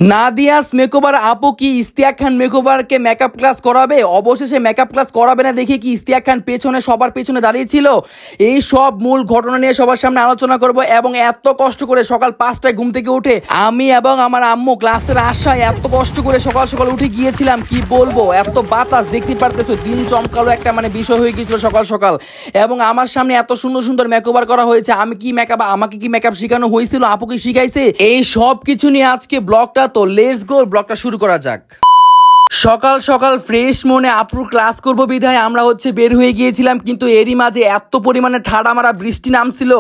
Nadia's makeover আপু কি ইশতিয়াক খান মেকওভারকে makeup class করাবে? অবশেষে মেকআপ ক্লাস করাবে না দেখে কি ইশতিয়াক খান সবার পেছনে দাঁড়িয়েছিল? এই সব মূল ঘটনা নিয়ে সবার সামনে আলোচনা করব এবং এত কষ্ট করে সকাল 5টায় ঘুম থেকে উঠে আমি এবং আমার আম্মু ক্লাসের আশায় এত কষ্ট করে সকাল সকাল উঠে গিয়েছিলাম, কি বলবো, এত বাতাস দেখতে পারতেছো, দিন চমকালো একটা বিষয় হয়ে গিয়েছিল সকাল সকাল। এবং আমার সামনে এত সুন্দর সুন্দর মেকওভার করা হয়েছে। আমাকে কি মেকআপ শেখানো হয়েছিল? আপু কি শিখাইছে? এই সব কিছু নিয়ে আজকে ব্লগটা, তো লেটস গো, ব্লগটা শুরু করা যাক। সকাল সকাল ফ্রেশ মনে আপুর ক্লাস করবো বিধায় আমরা বের হয়ে গিয়েছিলাম, কিন্তু এরই মাঝে এত পরিমাণে ঠাড়া মারা বৃষ্টি নামছিল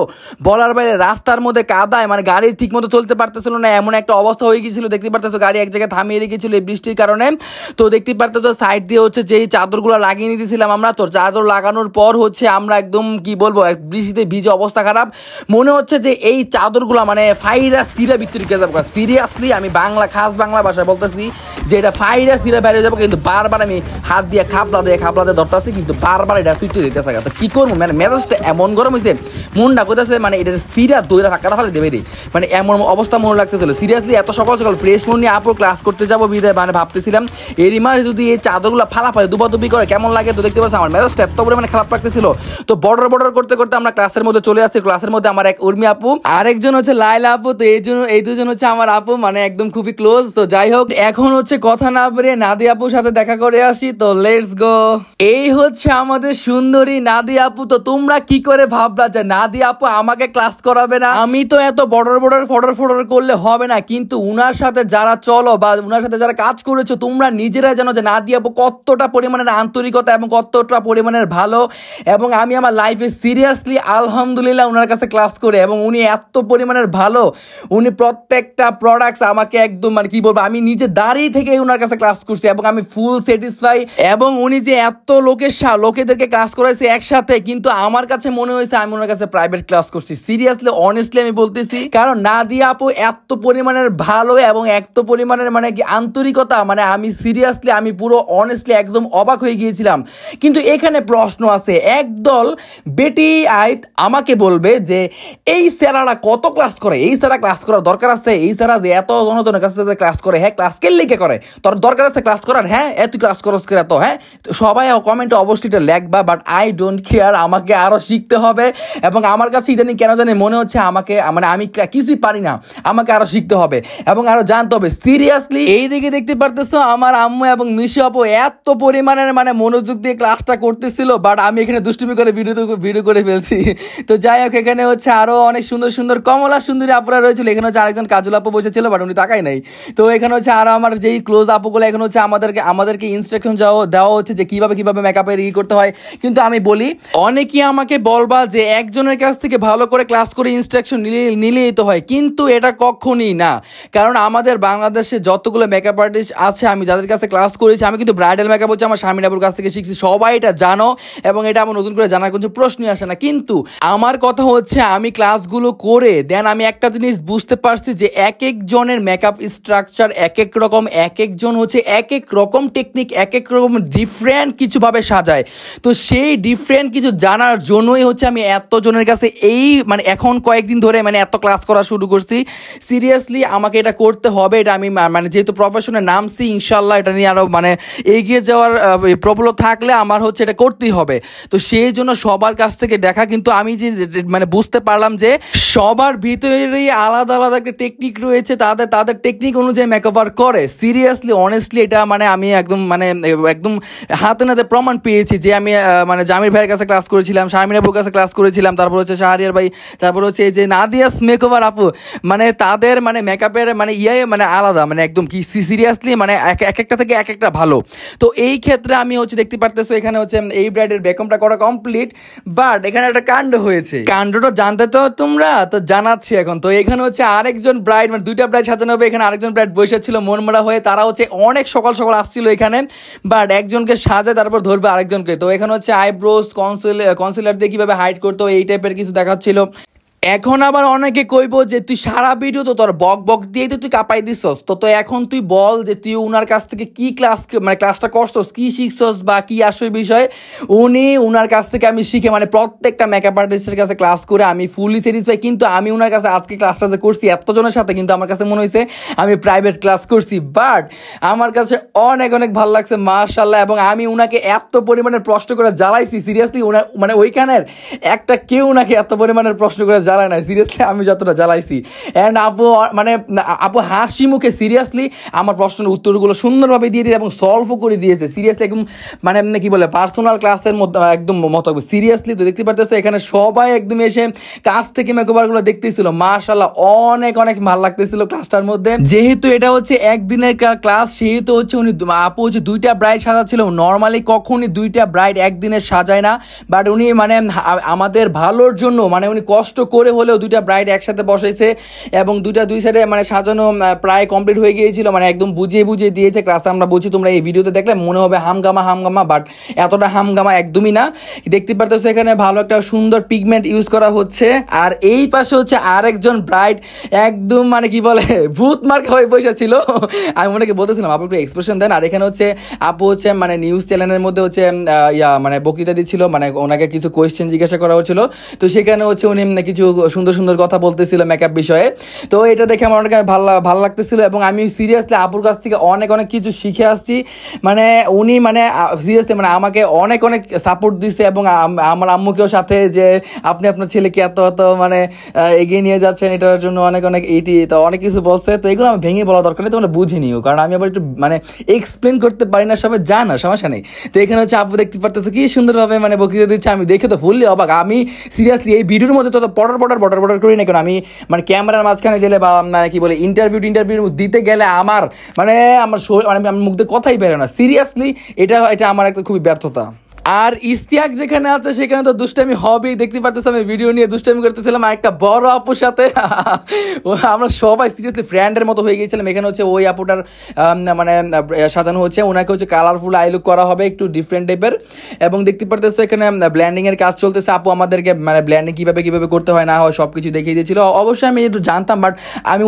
বলার বাইরে। রাস্তার মধ্যে কাদায় গাড়ি ঠিক মতো চলতে পারতেছিল না, এমন একটা অবস্থা হয়ে গিয়েছিল। দেখতে পারতেছো গাড়ি এক জায়গায় থামিয়ে রেখেছিল এই বৃষ্টির কারণে। তো দেখতে পারতেছো সাইড দিয়ে যেই চাদরগুলো লাগিয়ে নিতেছিলাম আমরা, তো চাদর লাগানোর পর আমরা একদম কি বলবো, বৃষ্টিতে ভিজে অবস্থা খারাপ। মনে হচ্ছে যে এই চাদরগুলো ফাইরা সিরা ভিতরে কে যাবো। সিরিয়াসলি আমি খাস বাংলা ভাষায় বলতেছি যে এটা ফাইরা সিরা বাইরে যাবো, কিন্তু বারবার আমি হাত দিয়ে খাপলা দিয়ে ধরতেছি, কিন্তু বারবার এটা সুইটে দিতেছে। তো কি করবো, মেজাজটা এমন গরম হয়েছে, মনটা কোথাছে এটা সিরা দইরা ফাঁকা ফালে দেবে রে, এমন অবস্থা মনে লাগতেছিল। সিরিয়াসলি এত সকাল সকাল ফ্রেশ মন নিয়ে আপুর ক্লাস করতে যাবো বিদায় ভাবতেছিলাম এরই মাঝে যদি এই চাদরগুলো ফালাফালে দুবাদুবি করে কেমন লাগে। তো দেখতে পাচ্ছি আমার মেজাজটা এত পরিমাণে খারাপ লাগতেছিল। তো বর্ডার করতে করতে আমরা ক্লাসের মধ্যে চলে আসছি। ক্লাসের মধ্যে আমার এক উর্মি আপু, আরেকজন লাইলা আপু। তো এই দুজন আমার আপু, একদম খুবই ক্লোজ। তো যাই হোক, এখন কথা না বেরিয়ে নাদিয়া আপুর সাথে দেখা করে আসি। তো লেটস গো। এই আমাদের সুন্দরী নাদিয়া আপু। তো তোমরা কি করে ভাবলা যে নাদিয়া আপু আমাকে ক্লাস করাবে না? আমি তো এত বর্ডার ফডর করলে হবে না, কিন্তু উনার সাথে যারা চলো বা উনার সাথে যারা কাজ করেছো তোমরা নিজেরাই জানো যে নাদিয়া আপু কতটা পরিমাণের আন্তরিকতা এবং কতটা পরিমাণের ভালো। এবং আমি আমার লাইফে সিরিয়াসলি আলহামদুলিল্লাহ উনার কাছে ক্লাস করে, এবং উনি এত পরিমাণের ভালো, উনি প্রত্যেকটা প্রোডাক্টস আমাকে একদম কি বলবো, আমি নিজে দাঁড়িয়ে থেকে উনার কাছে ক্লাস করছি এবং আমি ফুল স্যাটিসফাই। এবং উনি যে এত লোকেদেরকে ক্লাস করাইছে একসাথে, কিন্তু আমার কাছে মনে হয়েছে আমি ওনার কাছে প্রাইভেট ক্লাস করছি। সিরিয়াসলি অনেস্টলি আমি বলতেছি, কারণ নাদিয়া আপু এত পরিমাণের ভালো এবং এত পরিমাণের কি আন্তরিকতা, আমি সিরিয়াসলি আমি পুরো অনেস্টলি একদম অবাক হয়ে গিয়েছিলাম। কিন্তু এখানে প্রশ্ন আছে, একদল বেটি আইত আমাকে বলবে যে এই স্যারারা কত ক্লাস করে, এই স্যারা ক্লাস করার দরকার আছে, এই স্যারা যে এত জনজনের কাছে ক্লাস করে, হ্যাঁ ক্লাস কে লিখে করে, তোর দরকার আছে ক্লাস করার? হ্যাঁ তুই ক্লাস করস করে তো, হ্যাঁ সবাই কমেন্টে অবশ্যই এটা লেখবা, বাট আই ডোন্ট কেয়ার। আমাকে আরো শিখতে হবে এবং আমার কাছে ইদানিং কেন জানি মনে হচ্ছে আমাকে আমি কিছুই পারি না, আমাকে আরো শিখতে হবে এবং আরো জানতে হবে। সিরিয়াসলি এই দিকে দেখতে পারতেছো আমার আম্মু এবং মিশু আপু এত পরিমাণের মনোযোগ দিয়ে ক্লাসটা করতেছিল, বাট আমি এখানে দুষ্টুমি করে ভিডিও করে ফেলছি। তো যাই হোক, এখানে আরো অনেক সুন্দর সুন্দর কমলা সুন্দরী আপুরা রয়েছিল। এখানে আরেকজন কাজল আপু বসেছিল, বাট উনি তাকাই নাই। তো এখানে আরো আমার যেই ক্লোজ আপুগুলো এখানে আমাদেরকে ইনস্ট্রাকশন দেওয়া হচ্ছে যে কিভাবে মেকআপের করতে হয়। কিন্তু আমি বলি, অনেকেই আমাকে বলবা যে একজনের কাছ থেকে ভালো করে ক্লাস করে ইনস্ট্রাকশন নিলেই তো হয়, কিন্তু এটা কখনই না। কারণ আমাদের বাংলাদেশে যতগুলো মেকআপ আর্টিস্ট আছে, আমি যাদের কাছে ক্লাস করেছি, আমি কিন্তু ব্রাইডাল মেকআপ আমার শারমিন আপুর কাছ থেকে শিখছি, সবাই এটা জানো এবং এটা আমার নতুন করে জানার কোনো প্রশ্নই আসে না। কিন্তু আমার কথা আমি ক্লাসগুলো করে দেন আমি একটা জিনিস বুঝতে পারছি যে এক একজনের মেকআপ স্ট্রাকচার এক এক রকম, এক একজন এক এক রকম টেকনিক, এক এক রকম ডিফারেন্ট কিছু ভাবে সাজায়। তো সেই ডিফারেন্ট কিছু জানার জন্যই আমি এতজনের কাছে এই এখন কয়েকদিন ধরে এত ক্লাস করা শুরু করছি। সিরিয়াসলি আমাকে এটা করতে হবে, এটা আমি যেহেতু প্রফেশনে নামছি, ইনশাল্লাহ এটা নিয়ে আরো এগিয়ে যাওয়ার প্রবল থাকলে আমার এটা করতেই হবে। তো সেই জন্য সবার কাছ থেকে দেখা, কিন্তু আমি যে বুঝতে পারলাম যে সবার ভিতরেই আলাদা আলাদা একটা টেকনিক রয়েছে, তাদের টেকনিক অনুযায়ী মেকওভার করে। সিরিয়াসলি অনেস্টলি এটা আমি একদম হাতে নাতে প্রমাণ পেয়েছি যে আমি জামির ভাইয়ের কাছে ক্লাস করেছিলাম, শারমিন আপুর কাছে ক্লাস করেছিলাম, তারপর শাহরিয়ার ভাই, তারপর এই যে নাদিয়াস মেকওভার আপু, তাদের মেকআপের আলাদা, একদম কি সিরিয়াসলি এক একটা থেকে এক একটা ভালো। তো এই ক্ষেত্রে আমি দেখতে পারতেছো এখানে এই ব্রাইডের বেকমটা করা কমপ্লিট, বাট এখানে একটা কাণ্ড হয়েছে। কাণ্ডটা জানতে তো তোমরা তো জানাচ্ছি এখন। তো এখানে আরেকজন ব্রাইড, দুইটা ব্রাইড সাজানো হবে, এখানে আরেকজন ব্রাইড বসে ছিল মনমরা হয়ে, তারা অনেক সকাল সকাল আসছিল এখানে, বাট একজনকে সাজে তারপর ধরবে আরেকজনকে। তো এখানে আইব্রোস কনসিলার দিয়ে কিভাবে হাইড করতে হয় এই টাইপের কিছু দেখাচ্ছিল। এখন আবার অনেকে কইব যে তুই সারা ভিডিও তো তোর বক বক দিয়ে তো তুই কাঁপাই দিছস, তো এখন তুই বল যে তুই উনার কাছ থেকে কি ক্লাসটা করছস, কি শিখছস বা কি আসল বিষয়। উনার কাছ থেকে আমি শিখে প্রত্যেকটা মেকআপ আর্টিস্টের কাছে ক্লাস করে আমি ফুলি স্যাটিসফাই। কিন্তু আমি উনার কাছে আজকে ক্লাসটা যে করছি এতজনের সাথে, কিন্তু আমার কাছে মনে হয়েছে আমি প্রাইভেট ক্লাস করছি। বাট আমার কাছে অনেক অনেক ভালো লাগছে মাশাআল্লাহ। এবং আমি উনাকে এত পরিমাণের প্রশ্ন করে জ্বালাইছি, সিরিয়াসলি ওইখানের একটা কেউ উনাকে এত পরিমাণের প্রশ্ন করে জ্বালায় না সিরিয়াসলি আমি যতটা জ্বালাইছি। অ্যান্ড আপু হাসি মুখে সিরিয়াসলি আমার প্রশ্নের উত্তরগুলো সুন্দরভাবে দিয়ে দিয়েছে এবং সলভও করে দিয়েছে সিরিয়াসলি, একদম কি বলে পার্সোনাল ক্লাসের মধ্যে একদম মতো সিরিয়াসলি। তো দেখতে পারতেছো এখানে সবাই একদম এসে কাছ থেকে মেকওভারগুলো দেখতেছিল, মাশাআল্লাহ অনেক অনেক ভালো লাগতেছিল ক্লাসটার মধ্যে। যেহেতু এটা হচ্ছে একদিনের ক্লাস, সেহেতু হচ্ছে আপু হচ্ছে 2টা ব্রাইড সাজাচ্ছিল। নর্মালি কখনই 2টা ব্রাইড একদিনে সাজায় না, বাট উনি আমাদের ভালোর জন্য উনি কষ্ট করে হলেও 2টা ব্রাইড একসাথে বসাইছে এবং দুই সাইডে সাজানো প্রায় কমপ্লিট হয়ে গিয়েছিল, একদম বুঝিয়ে দিয়েছে ক্লাসে। আমরা বলছি তোমরা এই ভিডিওতে দেখলে মনে হবে হামগামা, বাট এতটা হামগামা একদমই না। দেখতে পারতেছো এখানে ভালো একটা সুন্দর পিগমেন্ট ইউজ করা হচ্ছে। আর এই পাশে হচ্ছে আরেকজন ব্রাইড একদম কি বলে ভূত মার্কা হয়ে বসেছিল। আমি ওনাকে বলতেছিলাম আপু একটু এক্সপ্রেশন দেন। আর এখানে হচ্ছে আপু হচ্ছে নিউজ চ্যানেলের মধ্যে হচ্ছে বক্তৃতা দিচ্ছিল, ওনাকে কিছু কোয়েশ্চেন জিজ্ঞাসা করা হচ্ছিল। তো সেখানে হচ্ছে উনি কিছু সুন্দর সুন্দর কথা বলতেছিল মেকআপ বিষয়ে। তো এটা দেখে আমার অনেক ভালো লাগতেছিল এবং আমি সিরিয়াসলি আপুর কাছ থেকে অনেক কিছু শিখে আসছি। উনি সিরিয়াসলি আমাকে অনেক সাপোর্ট দিচ্ছে এবং আমার আম্মুকেও সাথে যে আপনি আপনার ছেলেকে এত এগিয়ে নিয়ে যাচ্ছেন, এটার জন্য অনেক তো অনেক কিছু বলছে। তো এগুলো আমি ভেঙে বলা দরকার নেই, তোমরা বুঝে নিও, কারণ আমি আবার একটু এক্সপ্লেন করতে পারি না, সবাই জানা সমস্যা নেই। তো এখানে হচ্ছে আপু দেখতে পারতেছে কি সুন্দরভাবে বক্তৃতা দিচ্ছে, আমি দেখে তো ফুললি অবাক। আমি সিরিয়াসলি এই ভিডিওর মধ্যে তো বর্ডার করি না, কারণ আমি ক্যামেরার মাঝখানে গেলে বা কি বলে ইন্টারভিউ দিতে গেলে আমার আমার মুখ দিয়ে কথাই বেরো না সিরিয়াসলি। এটা আমার একটা খুবই ব্যর্থতা। আর ইস্তিয়াক যেখানে আছে সেখানে তো দুষ্টামি হবেই, দেখতে পারতেছি আমি ভিডিও নিয়ে দুষ্টামি করতেছিলাম আর একটা বড় আপুর সাথে। আমরা সবাই সিরিয়াসলি ফ্রেন্ডের মতো হয়ে গিয়েছিলাম। এখানে হচ্ছে ওই আপুটার সাজানো হচ্ছে, ওনাকে হচ্ছে কালারফুল আই লুক করা হবে একটু ডিফারেন্ট টাইপের। এবং দেখতে পারতেছে এখানে ব্ল্যান্ডিং এর কাজ চলতেছে। আপু আমাদেরকে ব্ল্যান্ডিং কিভাবে করতে হয় না হয় সবকিছু দেখিয়ে দিয়েছিল। অবশ্যই আমি যেহেতু জানতাম, বাট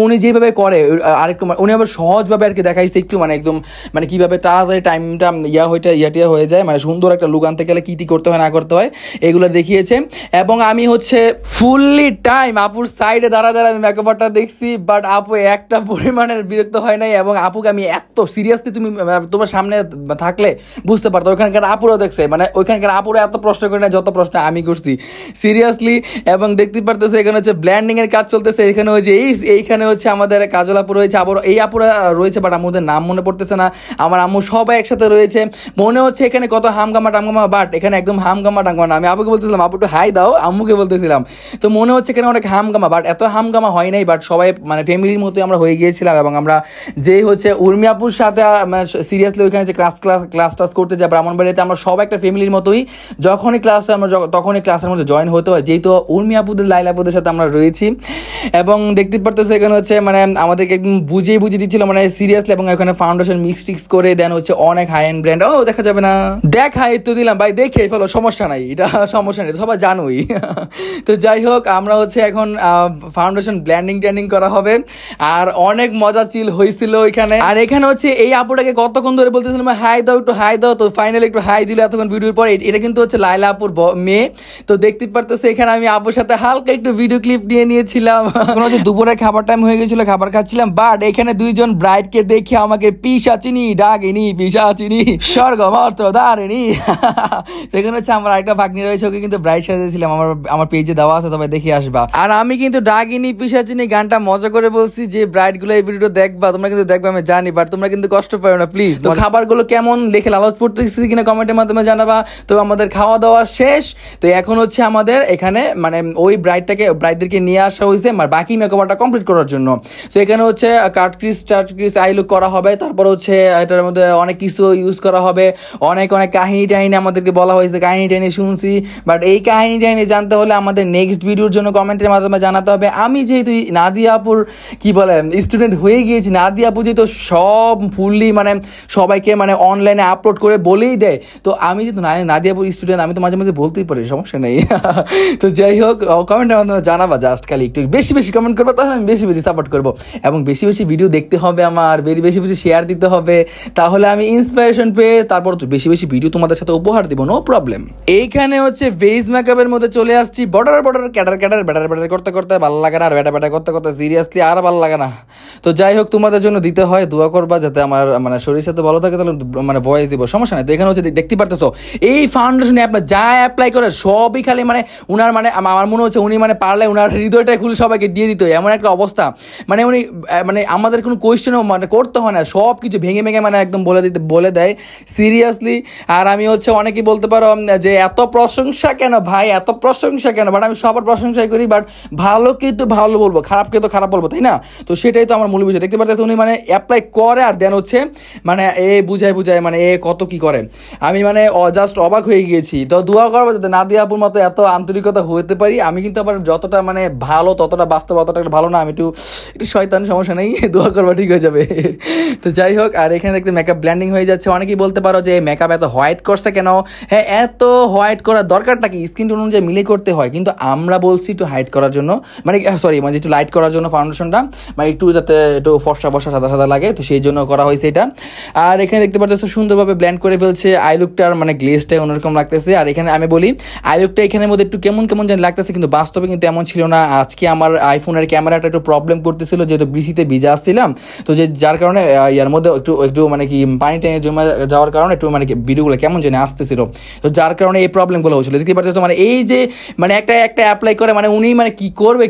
উনি যেভাবে করে আরেকটু উনি আবার সহজভাবে আর কি দেখাইছে একটু, একদম কিভাবে তাড়াতাড়ি টাইমটা ইয়াটিয়া হয়ে যায়, সুন্দর একটা লুক আনতে গেলে কি করতে হয় না করতে হয় এগুলো দেখিয়েছে। এবং আমি হচ্ছে ফুললি টাইম আপুর সাইডে দাঁড়া আমি মেকআপটা দেখছি, বাট আপু একটা পরিমাণের বিরক্ত হয় নাই। এবং আপুকে আমি এত সিরিয়াসলি তুমি তোমার সামনে থাকলে বুঝতে পারতো, ওইখানকার আপুরও দেখছে ওইখানকার আপুরও এত প্রশ্ন করে না যত প্রশ্ন আমি করছি সিরিয়াসলি। এবং দেখতে পারতেছে এখানে হচ্ছে ব্ল্যান্ডিং এর কাজ চলতেছে। এখানে হচ্ছে এইখানে হচ্ছে আমাদের কাজল আপু রয়েছে, আবার এই আপুরা রয়েছে, বাট আমাদের নাম মনে পড়তেছে না। আমার আম্মু সবাই একসাথে রয়েছে, মনে হচ্ছে এখানে কত হামগামা টামগামা, বাট এখানে একদম হামগামা টামগামা না। আমি আপুকে বলতেছিলাম আপু একটু হাই দাও, আম্মুকে বলতেছিলাম। তো মনে হচ্ছে এখানে অনেক হামগামা, বাট এত হামগামা হয় নাই, বাট সবাই ফ্যামিলির মতোই আমরা হয়ে গিয়েছিলাম। এবং আমরা যেই হচ্ছে উর্মি আপুর সাথে সিরিয়াসলি ওইখানে যে ক্লাস করতে যাই ব্রাহ্মণবাড়িতে, আমরা সবাই একটা ফ্যামিলির মতোই। যখনই ক্লাস হয় আমরা তখনই ক্লাসের মধ্যে জয়েন হতে হয়, যেহেতু উর্মি আপুদের লাইলা আপুদের সাথে আমরা রয়েছি। এবং দেখতে পারতেছে এখানে হচ্ছে আমাদেরকে একদম বুঝিয়ে দিচ্ছিল সিরিয়াসলি। এবং এখানে ফাউন্ডেশন মিক্স করে দেন হচ্ছে অনেক হাই এন্ড ব্র্যান্ড। দেখা যাবে না, দেখাই তো দিলাম ভাই, দেখে ফেলো, সমস্যা নাই, এটা সমস্যা নেই, সবাই জানোই। তো যাই হোক, আমরা হচ্ছে এখন ফাউন্ডেশন ব্ল্যান্ডিং করা হবে আর অনেক মজা চিল হয়েছিল এখানে। আর এখানে হচ্ছে এই আপুটাকে কতক্ষণ ধরে বলতেছিলাম হাই দাও একটু হাই দাও, তো ফাইনালি একটু হাই দিল এতক্ষণ ভিডিওর পর। এটা কিন্তু হচ্ছে লাইলা আপুর মেয়ে। তো দেখতে পারতেছে এখানে আমি আপুর সাথে হালকা একটু ভিডিও ক্লিপ নিয়েছিলাম। হচ্ছে দুপুরে খাবার টাইম হয়ে গেছিল, খাবার খাচ্ছিলাম, বাট এখানে দুইজন ব্রাইডকে দেখে আমাকে পিশাচিনি ডাকিনি, পিশাচিনি স্বর্গমর্ত দারিণী। সেখানে হচ্ছে আমার একটা ভাগ্নি রয়েছে, ওকে কিন্তু ব্রাইড সাজিয়েছিলাম, আমার পেজে দেওয়া আছে, তবে দেখে আসবা। আর আমি কিন্তু ডাকিনি পিশাচিনি গানটা মজা করে বলছি যে ব্রাইড গুলো এই ভিডিওটা দেখবা, তোমরা কিন্তু দেখবা আমি জানি, বাট তোমরা কিন্তু কষ্ট পাও না প্লিজ। তো খাবারগুলো কেমন লেখে লালচ পড়তেছি কিনা কমেন্টের মাধ্যমে জানাবা। তো আমাদের খাওয়া দাওয়া শেষ, তো এখন হচ্ছে আমাদের এখানে ওই ব্রাইডদেরকে নিয়ে আসা হয়েছে বাকি মেকওভারটা কমপ্লিট করার জন্য। তো এখানে হচ্ছে কাটক্রিস আই লুক করা হবে, তারপর হচ্ছে এটার মধ্যে অনেক কিছু ইউজ করা হবে, অনেক কাহিনী টাহিনী আমাদেরকে বলা হয়েছে, কাহিনী টাইনি শুনছি, বাট এই কাহিনী টাইনি জানতে হলে আমাদের নেক্সট ভিডিওর জন্য কমেন্টের মাধ্যমে জানাতে হবে। আমি যেহেতু নাদিয়া আপুর কি বলে স্টুডেন্ট হয়ে গিয়েছি, নাদিয়া আপু যেহেতু সব ফুললি মানে সবাইকে মানে অনলাইনে আপলোড করে বলেই দেয়, তো আমি যেহেতু নাদিয়া আপুর স্টুডেন্ট, আমি তো মাঝে মাঝে বলতেই পারি, সমস্যা নেই। তো যাই হোক, কমেন্টের মাধ্যমে জানাবা, জাস্ট খালি একটু বেশি বেশি কমেন্ট করবো, তাহলে আমি বেশি বেশি সাপোর্ট করবো, এবং বেশি বেশি ভিডিও দেখতে হবে, আমার বেশি বেশি শেয়ার দিতে হবে, তাহলে আমি ইন্সপিরেশন পেয়ে তারপর তো বেশি বেশি ভিডিও তোমাদের সাথে উপহার দিব, নো প্রবলেম। এইখানে হচ্ছে ভেজ মেকআপের মধ্যে চলে আসছি, বর্ডার ব্যাটার করতে করতে ভালো লাগে না, আর ব্যাটা করতে করতে সিরিয়াসলি আর ভালো লাগে না। তো যাই হোক, তোমাদের জন্য দিতে হয়, দোয়া করবা যাতে আমার মানে শরীর সাথে ভালো থাকে, তাহলে মানে ভয়েস দিব, সমস্যা নেই। তো এখানে হচ্ছে দেখতে পারতেছো এই ফাউন্ডেশন আপনার যা অ্যাপ্লাই করে সবই খালি মানে উনার মানে আমার মনে হচ্ছে উনি মানে পারলে উনার হৃদয়টা খুলে সবাইকে দিয়ে দিত, এমন একটা অবস্থা। মানে উনি মানে আমাদের কোনো কোয়েশ্চেনও মানে করতে হয় না, সব কিছু ভেঙে মানে একদম বলে দেয় সিরিয়াসলি। আর আমি হচ্ছে অনেকেই বলতে পারো যে এত প্রশংসা কেন ভাই, এত প্রশংসা কেন, বাট আমি সবার প্রশংসাই করি, বাট ভালোকে তো ভালো বলবো, খারাপকে তো খারাপ বলবো, তাই না? তো সেটাই তো আমার মূল বিষয়। দেখতে পাচ্ছি উনি মানে অ্যাপ্লাই করে আর দেন হচ্ছে মানে বুঝায় মানে কত কি করে, আমি মানে জাস্ট অবাক হয়ে গিয়েছি। তো দোয়া করবো যাতে নাদিয়া আপুর মতো এত আন্তরিকতা হতে পারি। আমি কিন্তু আবার যতটা মানে ভালো ততটা বাস্তব, অতটা ভালো না, আমি একটু শয়তান, সমস্যা নেই, দোয়া করবো ঠিক হয়ে যাবে। তো যাই হোক, আর এখানে দেখতে মেকআপ ব্ল্যান্ডিং হয়ে যাচ্ছে। অনেকেই বলতে পারো যে মেকআপ এত হোয়াইট করছে কেন? হ্যাঁ, এত হোয়াইট করার দরকারটা কি? স্কিন টোন অনুযায়ী মিলে করতে হয়, কিন্তু আমরা বলছি একটু হাইট করার জন্য, মানে একটু লাইট করার জন্য ফাউন্ডেশনটা, মানে একটু যাতে একটু ফর্সা সাদা লাগে, তো সেই জন্য করা হয়েছে এটা। আর এখানে দেখতে পাচ্ছ সুন্দরভাবে ব্ল্যান্ড করে ফেলছে, আই লুকটার মানে গ্লেজটা অন্যরকম লাগতেছে। আর এখানে আমি বলি আই লুকটা এখানের মধ্যে একটু কেমন যেন লাগতেছে, কিন্তু বাস্তবে কিন্তু এমন ছিল না। আজকে আমার আইফোনের ক্যামেরাটা একটু প্রবলেম করতেছিল, যেহেতু বৃষ্টিতে ভিজা আসছিলাম, তো যার কারণে ইয়ার মধ্যে একটু মানে কি পানি টানি জমে যাওয়ার কারণে একটু মানে ভিডিওগুলো কেমন যেন আসতেছিল, তো যার কারণে এই প্রবলেমগুলো হচ্ছিল। দেখতে পাচ্ছ মানে এই যে মানে একটা অ্যাপ্লাই করে মানে উনি মানে কি করবে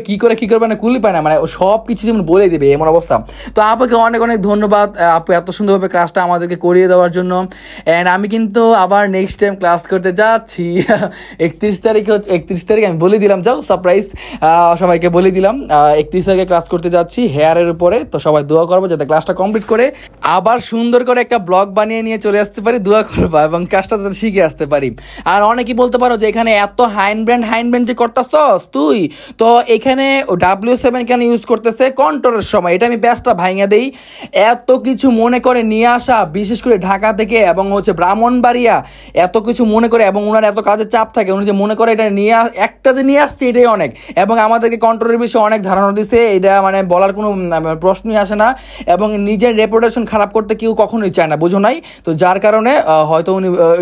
মানে কুলি পায় না, মানে সব কিছু যেমন বলে দেবে এমন অবস্থা। তো আপুকে অনেক ধন্যবাদ, আপু এত সুন্দরভাবে ক্লাসটা আমাদেরকে করিয়ে দেওয়ার জন্য। অ্যান্ড আমি কিন্তু আবার নেক্সট টাইম ক্লাস করতে যাচ্ছি 31 তারিখ আমি বলে দিলাম, যাও সারপ্রাইজ, সবাইকে বলে দিলাম 31 তারিখে ক্লাস করতে যাচ্ছি হেয়ারের উপরে। তো সবাই দোয়া করবো যাতে ক্লাসটা কমপ্লিট করে আবার সুন্দর করে একটা ব্লগ বানিয়ে নিয়ে চলে আসতে পারি, দোয়া করবা, এবং কাজটা যাতে শিখে আসতে পারি। আর অনেকেই বলতে পারো যে এখানে এত হাইন ব্র্যান্ড যে করতেছস তুই, তো এখানে W7 কেন ইউজ করতেছে কন্ট্রোলের সময়, এটা আমি ব্যাসটা ভাঙা দেই। এত কিছু মনে করে নিয়ে আসা, বিশেষ করে ঢাকা থেকে এবং হচ্ছে ব্রাহ্মণবাড়িয়া, এত কিছু মনে করে, এবং ওনার এত কাজের চাপ থাকে, উনি যে মনে করে এটা একটা যে নিয়ে আসছে এটাই অনেক, এবং আমাদেরকে কন্ট্রোলের বিষয়ে অনেক ধারণা দিচ্ছে, এটা মানে বলার কোনো প্রশ্নই আসে না, এবং নিজের রেপুটেশন খারাপ করতে কেউ কখনোই চায় না, বুঝো নাই? তো যার কারণে হয়তো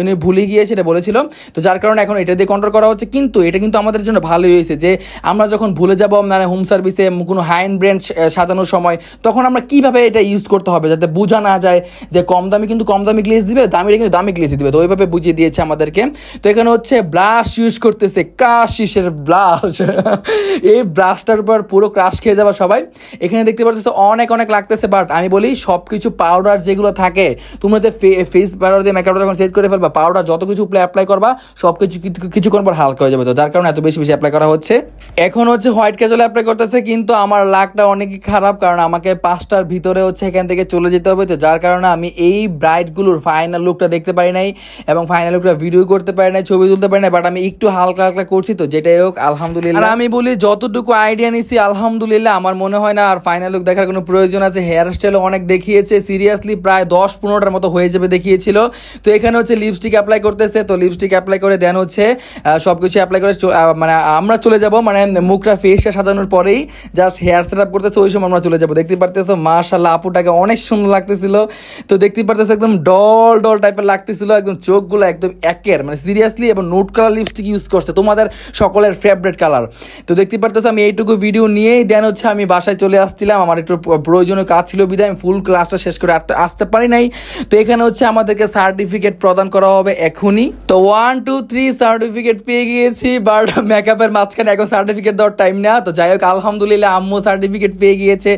উনি ভুলে গিয়েছে, এটা বলেছিল, তো যার কারণে এখন এটা দিয়ে কন্ট্রোল করা হচ্ছে। কিন্তু এটা কিন্তু আমাদের জন্য ভালোই হয়েছে যে আমরা যখন ভুলে যাব মানে হোম সার্ভিসে কোনো হাই এন্ড ব্র্যান্ড সাজানোর সময়, তখন আমরা কিভাবে এটা ইউজ করতে হবে যাতে বোঝা না যায় যে কম দামি কিন্তু কম দামি গ্লেজ দিবে, দামিটা কিন্তু দামি গ্লেজ দিবে, তো ওইভাবে বুঝিয়ে দিয়েছে আমাদেরকে। তো এখানে হচ্ছে ব্লাশ ইউজ করতেছে, কাশিসের ব্লাশ এই ব্রাশটার উপর পুরো ক্রাশ খেয়ে যাবে সবাই। এখানে দেখতে পাচ্ছ অনেক লাগতেছে, বাট আমি বলি সব কিছু পাউডার যেগুলো থাকে, তোমরা যে ফেস পাউডার দিয়ে মেকআপটা যখন সেট করে ফেলবা, পাউডার যত কিছু অ্যাপ্লাই করবা সব কিছুক্ষণ পর হালকা হয়ে যাবে, তো যার কারণে এত বেশি অ্যাপ্লাই করা হচ্ছে। এখন হচ্ছে হোয়াইট ক্যাজুয়াল অ্যাপ্লাই করতেছে, কিন্তু আমার লাকটা অনেকই খারাপ, কারণ আমাকে 5টার ভিতরে হচ্ছে এখান থেকে চলে যেতে হবে, তো যার কারণে আমি এই ব্রাইডগুলোর ফাইনাল লুকটা দেখতে পারি নাই, এবং ফাইনাল লুকটা ভিডিও করতে পারি নাই, ছবি তুলতে পারি নাই, বাট আমি একটু হালকা করছি, তো যেটাই হোক আলহামদুলিল্লাহ। আর আমি বলি যতটুকু আইডিয়া নিছি আলহামদুলিল্লাহ, আমার মনে হয় না আর ফাইনাল লুক দেখার কোনো প্রয়োজন আছে। হেয়ার স্টাইলও অনেক দেখিয়েছে, সিরিয়াসলি প্রায় 10-15টার মতো হয়ে যাবে দেখিয়েছিল। তো এখানে হচ্ছে লিপস্টিক অ্যাপ্লাই করতেছে, তো লিপস্টিক অ্যাপ্লাই করে দেন হচ্ছে সবকিছু অ্যাপ্লাই করে মানে আমরা চলে যাব, মানে মুখটা ফেসটা সাজানোর পরেই জাস্ট হেয়ার সেট আপ করতেছে, ওই সময় আমরা চলে যাবো। দেখতে পারতেছো মাশাআল্লাহ আপুটাকে অনেক সুন্দর লাগতেছিল, তো দেখতে পারতেছো একদম ডল টাইপের লাগতেছিল, একদম চোখগুলো একদম একের মানে সিরিয়াসলি, এবং নোট কালার লিপস্টিক ইউজ করছে, তোমাদের সকলের ফেভারিট কালার। তো দেখতে পারতেছো আমি এইটুকু ভিডিও নিয়েই দেন হচ্ছে আমি বাসায় চলে আসছিলাম, আমার একটু প্রয়োজনীয় কাজ ছিল বিধায় আমি ফুল ক্লাসটা শেষ করে আসতে পারি নাই। তো এখানে হচ্ছে আমাদেরকে সার্টিফিকেট প্রদান করা হবে এখনই, তো 1 2 3 সার্টিফিকেট পেয়ে গিয়েছি, বাট মেকআপের মাঝখানে এখন সার্টিফিকেট দেওয়ার টাইম না। তো যাই হোক আলহামদুলিল্লাহ আম্মু সার্টিফিকেট পেয়ে গিয়েছে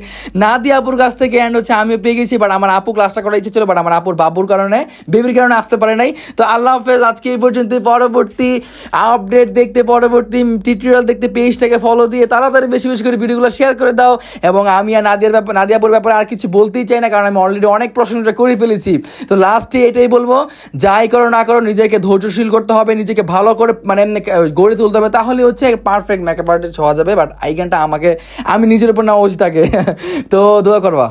নাদিয়া আপুর কাছ থেকে, অ্যান্ড হচ্ছে আমিও পেয়ে গেছি, বাট আমার আপু ক্লাসটা করার ইচ্ছে ছিল, বাট আমার আপুর বাবুর কারণে বেবির কারণে আসতে পারে নাই। তো আল্লাহ হাফেজ, আজকে এই পর্যন্ত। পরবর্তী আপডেট দেখতে, পরবর্তী টিউটোরিয়াল দেখতে পেজটাকে ফলো দিয়ে তাড়াতাড়ি বেশি করে ভিডিওগুলো শেয়ার করে দাও, এবং আমি আর নাদিয়াপুর ব্যাপারে আর কিছু বলতেই চাই না, কারণ আমি অলরেডি অনেক প্রশংসা করে ফেলেছি। তো লাস্টে এটাই বলবো, যাই করো না করো নিজেকে ধৈর্যশীল করতে হবে, নিজেকে ভালো করে মানে গড়ে তুলতে হবে, তাহলে হচ্ছে পারফেক্ট মেকআপ আর্টিস্ট হওয়া যাবে। বাট এই গানটা আমি নিজের উপর নেওয়া উচিত থাকে। তো দোয়া করবা।